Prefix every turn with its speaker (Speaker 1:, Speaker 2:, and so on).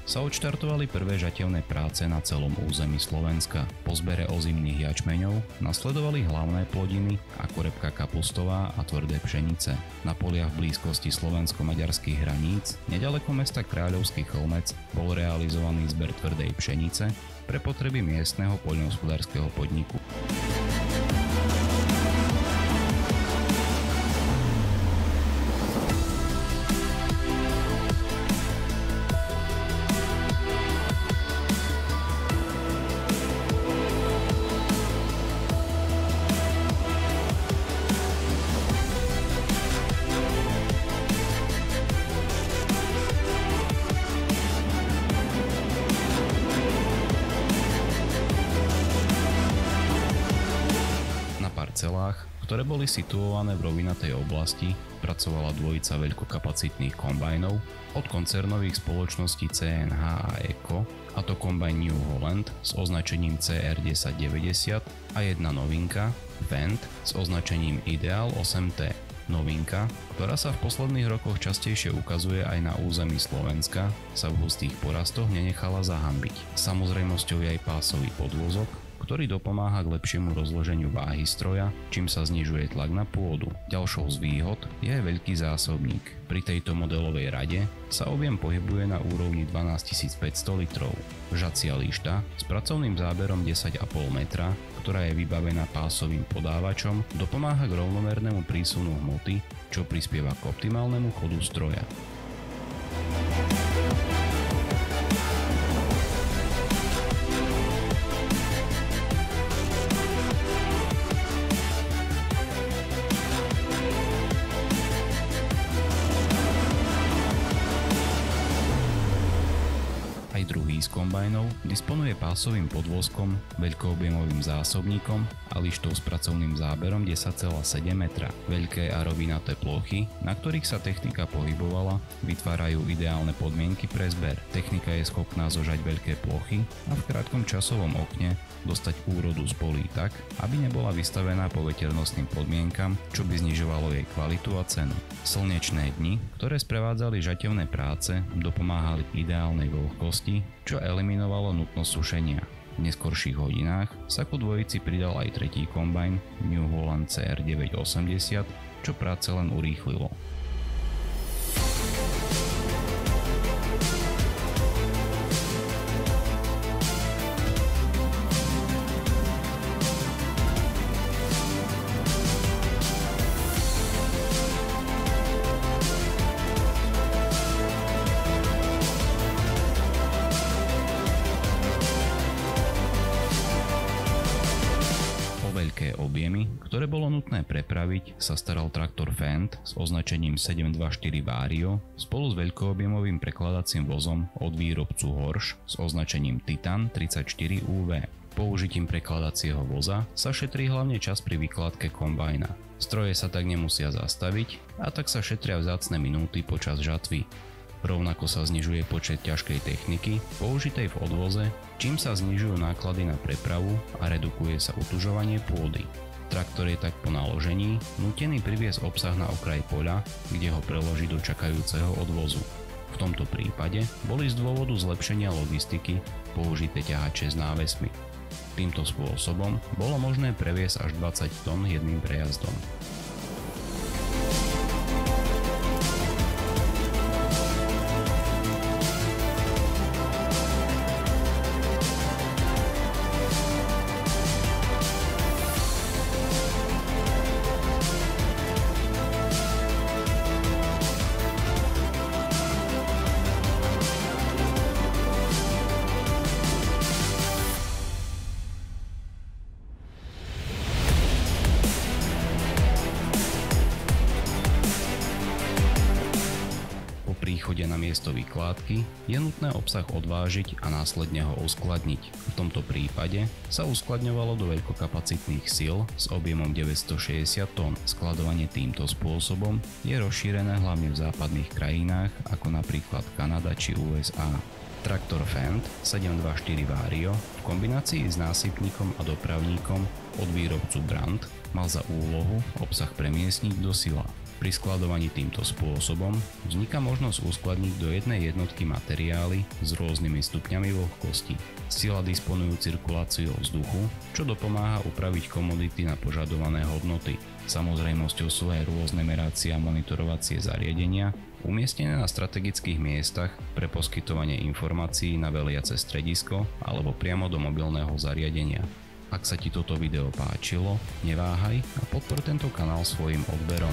Speaker 1: sa odštartovali prvé žatevné práce na celom území Slovenska. Po zbere ozimných jačmeňov nasledovali hlavné plodiny ako repka kapustová a tvrdé pšenice. Na poliach v blízkosti slovensko-maďarských hraníc, neďaleko mesta Kráľovský Chlmec, bol realizovaný zber tvrdej pšenice pre potreby miestneho poľnohospodárskeho podniku. Celách, ktoré boli situované v rovinatej oblasti, pracovala dvojica veľkokapacitných kombajnov od koncernových spoločností CNH a ECO, a to kombajn New Holland s označením CR1090 a jedna novinka Fendt s označením Ideal 8T. Novinka, ktorá sa v posledných rokoch častejšie ukazuje aj na území Slovenska, sa v hustých porastoch nenechala zahanbiť. Samozrejmosťou je aj pásový podvozok, ktorý dopomáha k lepšiemu rozloženiu váhy stroja, čím sa znižuje tlak na pôdu. Ďalšou z výhod je aj veľký zásobník. Pri tejto modelovej rade sa objem pohybuje na úrovni 12 500 litrov. Žacia lišta s pracovným záberom 10,5 metra, ktorá je vybavená pásovým podávačom, dopomáha k rovnomernému prísunu hmoty, čo prispieva k optimálnemu chodu stroja. Aj druhý z kombajnov disponuje pásovým podvozkom, veľkoobjemovým zásobníkom a lištou s pracovným záberom 10,7 metra. Veľké a rovinaté plochy, na ktorých sa technika pohybovala, vytvárajú ideálne podmienky pre zber. Technika je schopná zožať veľké plochy a v krátkom časovom okne dostať úrodu z polí tak, aby nebola vystavená poveternostným podmienkam, čo by znižovalo jej kvalitu a cenu. Slnečné dni, ktoré sprevádzali žatevné práce, dopomáhali k ideálnej vlhkosti, čo eliminovalo nutnosť sušenia. V neskorších hodinách sa ku dvojici pridal aj tretí kombajn New Holland CR980, čo práce len urýchlilo. Veľké objemy, ktoré bolo nutné prepraviť, sa staral traktor Fendt s označením 724 Vario spolu s veľkoobjemovým prekladacím vozom od výrobcu Horsch s označením Titan 34 UV. Použitím prekladacieho voza sa šetrí hlavne čas pri vykladke kombajna. Stroje sa tak nemusia zastaviť a tak sa šetria vzácne minúty počas žatvy. Rovnako sa znižuje počet ťažkej techniky použitej v odvoze, čím sa znižujú náklady na prepravu a redukuje sa utužovanie pôdy. Traktor je tak po naložení nútený priviesť obsah na okraj poľa, kde ho preloží do čakajúceho odvozu. V tomto prípade boli z dôvodu zlepšenia logistiky použité ťahače s návesmi. Týmto spôsobom bolo možné previesť až 20 tón jedným prejazdom. Príchode na miesto vykládky je nutné obsah odvážiť a následne ho uskladniť. V tomto prípade sa uskladňovalo do veľkokapacitných síl s objemom 960 tón. Skladovanie týmto spôsobom je rozšírené hlavne v západných krajinách ako napríklad Kanada či USA. Traktor Fendt 724 Vario v kombinácii s násypníkom a dopravníkom od výrobcu Brandt mal za úlohu obsah premiestniť do sila. Pri skladovaní týmto spôsobom vzniká možnosť uskladniť do jednej jednotky materiály s rôznymi stupňami vlhkosti. Sila disponujú cirkuláciou vzduchu, čo dopomáha upraviť komodity na požadované hodnoty. Samozrejmosťou sú aj rôzne meracie a monitorovacie zariadenia, umiestnené na strategických miestach pre poskytovanie informácií na veliace stredisko alebo priamo do mobilného zariadenia. Ak sa ti toto video páčilo, neváhaj a podpor tento kanál svojim odberom.